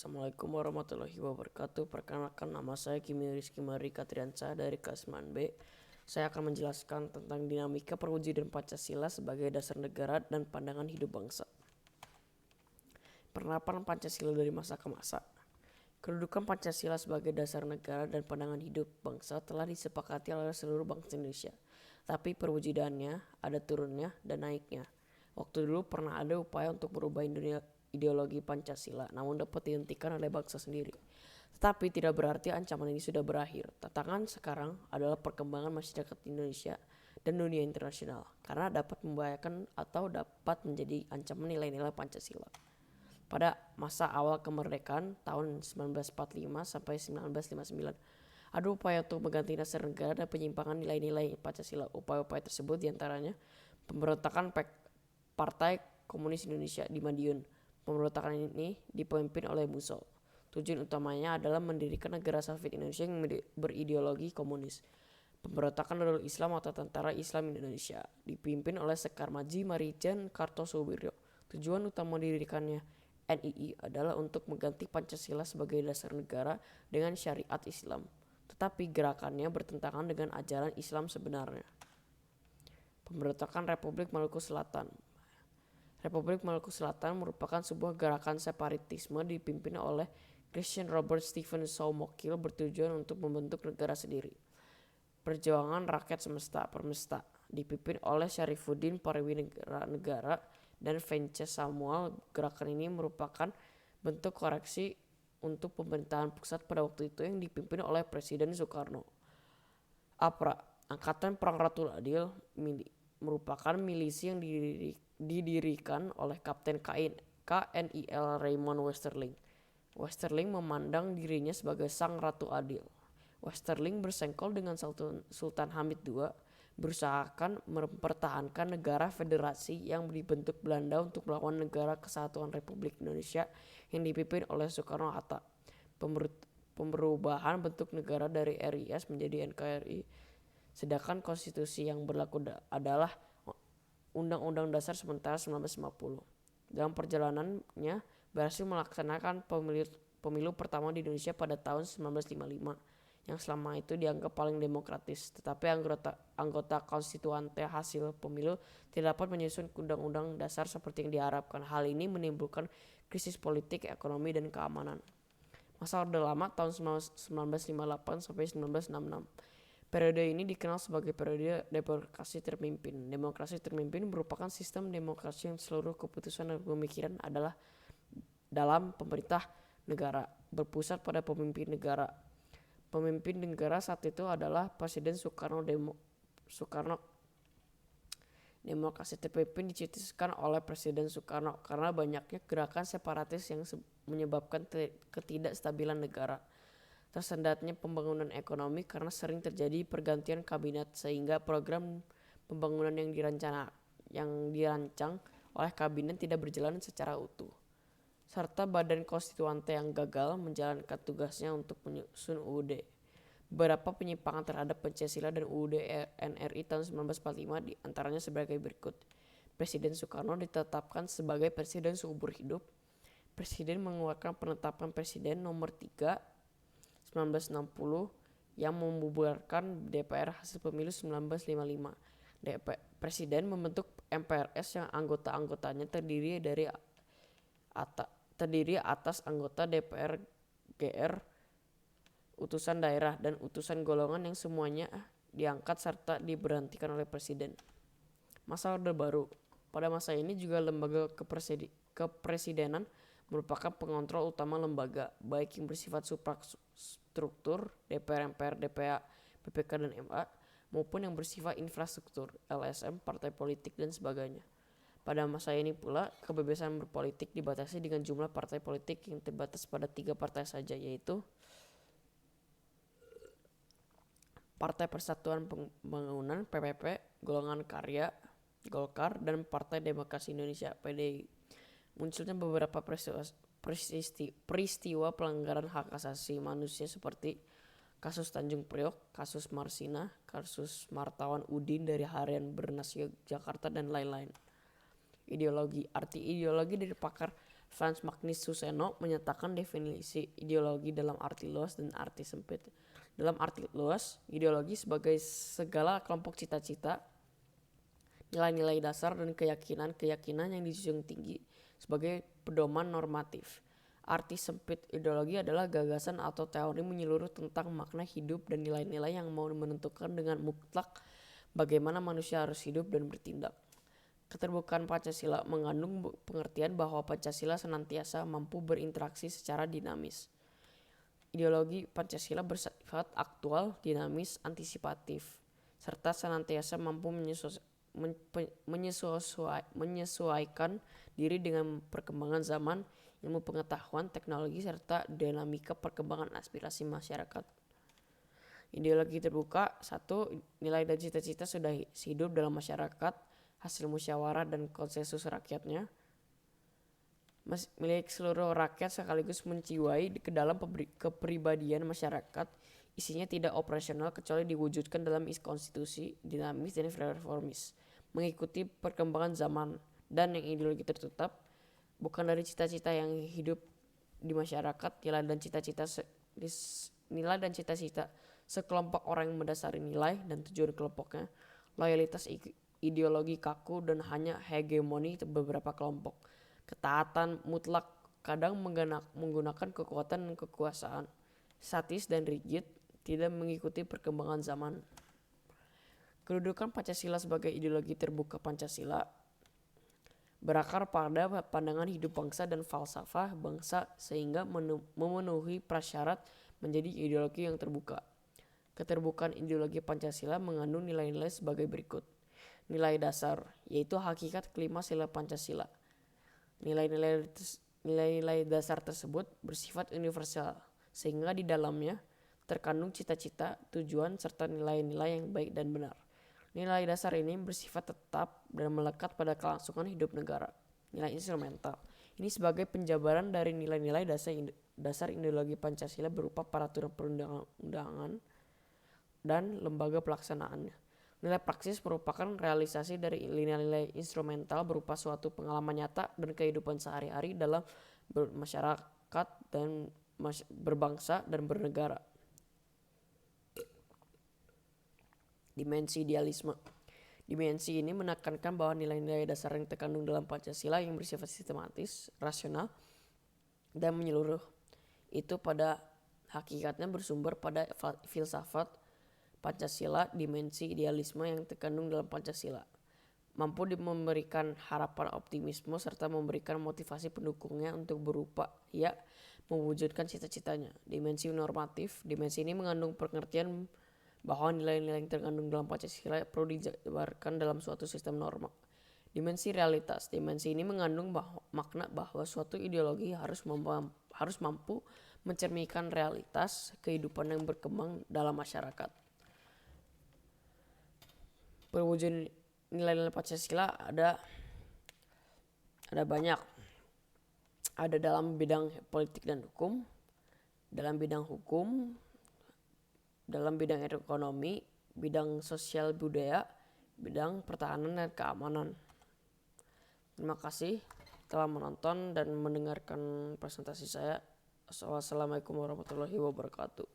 Assalamualaikum warahmatullahi wabarakatuh. Perkenalkan, nama saya Kimi Rizky Mari Katriansa dari kelas 9B. Saya akan menjelaskan tentang dinamika perwujudan Pancasila sebagai dasar negara dan pandangan hidup bangsa. Penerapan Pancasila dari masa ke masa. Kedudukan Pancasila sebagai dasar negara dan pandangan hidup bangsa telah disepakati oleh seluruh bangsa Indonesia. Tapi perwujudannya ada turunnya dan naiknya. Waktu dulu pernah ada upaya untuk merubah ideologi Pancasila, namun dapat dihentikan oleh bangsa sendiri. Tetapi tidak berarti ancaman ini sudah berakhir. Tantangan sekarang adalah perkembangan masyarakat Indonesia dan dunia internasional, karena dapat membahayakan atau dapat menjadi ancaman nilai-nilai Pancasila. Pada masa awal kemerdekaan tahun 1945 sampai 1959, ada upaya untuk mengganti dasar negara dan penyimpangan nilai-nilai Pancasila. Upaya-upaya tersebut diantaranya pemberontakan Partai Komunis Indonesia di Madiun. Pemberontakan ini dipimpin oleh Musso. Tujuan utamanya adalah mendirikan negara Soviet Indonesia yang berideologi komunis. Pemberontakan Darul Islam atau Tentara Islam Indonesia dipimpin oleh Sekar Maji Marijan Kartosoewiryo. Tujuan utama didirikannya NII adalah untuk mengganti Pancasila sebagai dasar negara dengan syariat Islam. Tetapi gerakannya bertentangan dengan ajaran Islam sebenarnya. Pemberontakan Republik Maluku Selatan. Republik Maluku Selatan merupakan sebuah gerakan separatisme dipimpin oleh Christian Robert Stephen Soumokil bertujuan untuk membentuk negara sendiri. Perjuangan Rakyat Semesta Permesta dipimpin oleh Syarifuddin Parwinegara dan Vence Samuel. Gerakan ini merupakan bentuk koreksi untuk pemerintahan pusat pada waktu itu yang dipimpin oleh Presiden Soekarno. APRA, Angkatan Perang Ratul Adil, merupakan milisi yang didirikan oleh Kapten KNIL Raymond Westerling. Westerling memandang dirinya sebagai sang Ratu Adil. Westerling bersengkol dengan Sultan Hamid II, berusahakan mempertahankan negara federasi yang dibentuk Belanda untuk melawan negara Kesatuan Republik Indonesia yang dipimpin oleh Soekarno-Hatta. Perubahan bentuk negara dari RIS menjadi NKRI, sedangkan konstitusi yang berlaku adalah Undang-Undang Dasar Sementara 1950. Dalam perjalanannya berhasil melaksanakan pemilu pertama di Indonesia pada tahun 1955 yang selama itu dianggap paling demokratis. Tetapi anggota konstituante hasil pemilu tidak dapat menyusun Undang-Undang Dasar seperti yang diharapkan. Hal ini menimbulkan krisis politik, ekonomi, dan keamanan. Masa Orde Lama tahun 1958 sampai 1966. Periode ini dikenal sebagai periode demokrasi terpimpin. Demokrasi terpimpin merupakan sistem demokrasi yang seluruh keputusan dan pemikiran adalah dalam pemerintah negara, berpusat pada pemimpin negara. Pemimpin negara saat itu adalah Presiden Soekarno. Demokrasi terpimpin dicetuskan oleh Presiden Soekarno karena banyaknya gerakan separatis yang menyebabkan ketidakstabilan negara. Tersendatnya pembangunan ekonomi karena sering terjadi pergantian kabinet sehingga program pembangunan yang dirancang oleh kabinet tidak berjalan secara utuh. Serta badan konstituante yang gagal menjalankan tugasnya untuk menyusun UUD. Beberapa penyimpangan terhadap Pancasila dan UUD NRI tahun 1945 diantaranya sebagai berikut. Presiden Soekarno ditetapkan sebagai presiden seumur hidup. Presiden mengeluarkan penetapan Presiden nomor 3 1960 yang membubarkan DPR hasil pemilu 1955. Presiden membentuk MPRS yang anggota-anggotanya terdiri atas anggota DPR GR, utusan daerah, dan utusan golongan yang semuanya diangkat serta diberhentikan oleh Presiden. Masa Orde Baru. Pada masa ini juga lembaga kepresidenan merupakan pengontrol utama lembaga, baik yang bersifat substruktur DPR, MPR, DPA, PPK, dan MA, maupun yang bersifat infrastruktur LSM, partai politik, dan sebagainya. Pada masa ini pula, kebebasan berpolitik dibatasi dengan jumlah partai politik yang terbatas pada 3 partai saja, yaitu Partai Persatuan Pembangunan (PPP), Golongan Karya (Golkar), dan Partai Demokrasi Indonesia (PDI). Munculnya beberapa peristiwa pelanggaran hak asasi manusia seperti kasus Tanjung Priok, kasus Marsina, kasus Martawan Udin dari Harian Bernas Jakarta, dan lain-lain. Ideologi. Arti ideologi dari pakar Franz Magnus Suseno menyatakan definisi ideologi dalam arti luas dan arti sempit. Dalam arti luas, ideologi sebagai segala kelompok cita-cita, nilai-nilai dasar dan keyakinan-keyakinan yang dijunjung tinggi sebagai pedoman normatif. Arti sempit ideologi adalah gagasan atau teori menyeluruh tentang makna hidup dan nilai-nilai yang mau menentukan dengan mutlak bagaimana manusia harus hidup dan bertindak. Keterbukaan Pancasila mengandung pengertian bahwa Pancasila senantiasa mampu berinteraksi secara dinamis. Ideologi Pancasila bersifat aktual, dinamis, antisipatif, serta senantiasa mampu menyesuaikan diri dengan perkembangan zaman, ilmu pengetahuan, teknologi, serta dinamika perkembangan aspirasi masyarakat. Ideologi terbuka, 1. Nilai dan cita-cita sudah hidup dalam masyarakat, hasil musyawarah dan konsensus rakyatnya, milik seluruh rakyat sekaligus menjiwai ke dalam kepribadian masyarakat. Isinya tidak operasional kecuali diwujudkan dalam konstitusi, dinamis dan reformis, mengikuti perkembangan zaman, dan yang ideologi tertutup, bukan dari cita-cita yang hidup di masyarakat, nilai dan cita-cita sekelompok orang yang mendasari nilai dan tujuan kelompoknya, loyalitas ideologi kaku dan hanya hegemoni beberapa kelompok, ketaatan mutlak kadang menggunakan kekuatan dan kekuasaan, statis dan rigid, tidak mengikuti perkembangan zaman. Kedudukan Pancasila sebagai ideologi terbuka. Pancasila berakar pada pandangan hidup bangsa dan falsafah bangsa sehingga memenuhi prasyarat menjadi ideologi yang terbuka. Keterbukaan ideologi Pancasila mengandung nilai-nilai sebagai berikut. Nilai dasar, yaitu hakikat kelima sila Pancasila. Nilai-nilai dasar tersebut bersifat universal, sehingga di dalamnya terkandung cita-cita, tujuan, serta nilai-nilai yang baik dan benar. Nilai dasar ini bersifat tetap dan melekat pada kelangsungan hidup negara. Nilai instrumental, ini sebagai penjabaran dari nilai-nilai dasar ideologi Pancasila berupa peraturan perundang-undangan dan lembaga pelaksanaannya. Nilai praksis merupakan realisasi dari nilai-nilai instrumental berupa suatu pengalaman nyata dan kehidupan sehari-hari dalam bermasyarakat dan berbangsa dan bernegara. Dimensi idealisme. Dimensi ini menekankan bahwa nilai-nilai dasar yang terkandung dalam Pancasila yang bersifat sistematis, rasional, dan menyeluruh. Itu pada hakikatnya bersumber pada filsafat Pancasila. Dimensi idealisme yang terkandung dalam Pancasila mampu memberikan harapan optimisme serta memberikan motivasi pendukungnya untuk berupaya mewujudkan cita-citanya. Dimensi normatif. Dimensi ini mengandung pengertian bahwa nilai-nilai yang terkandung dalam Pancasila perlu dijabarkan dalam suatu sistem norma. Dimensi realitas. Dimensi ini mengandung makna bahwa suatu ideologi harus mampu mencerminkan realitas kehidupan yang berkembang dalam masyarakat. Perwujudan nilai-nilai Pancasila ada banyak. Ada dalam bidang politik dan hukum, dalam bidang hukum, dalam bidang ekonomi, bidang sosial budaya, bidang pertahanan dan keamanan. Terima kasih telah menonton dan mendengarkan presentasi saya. Wassalamualaikum warahmatullahi wabarakatuh.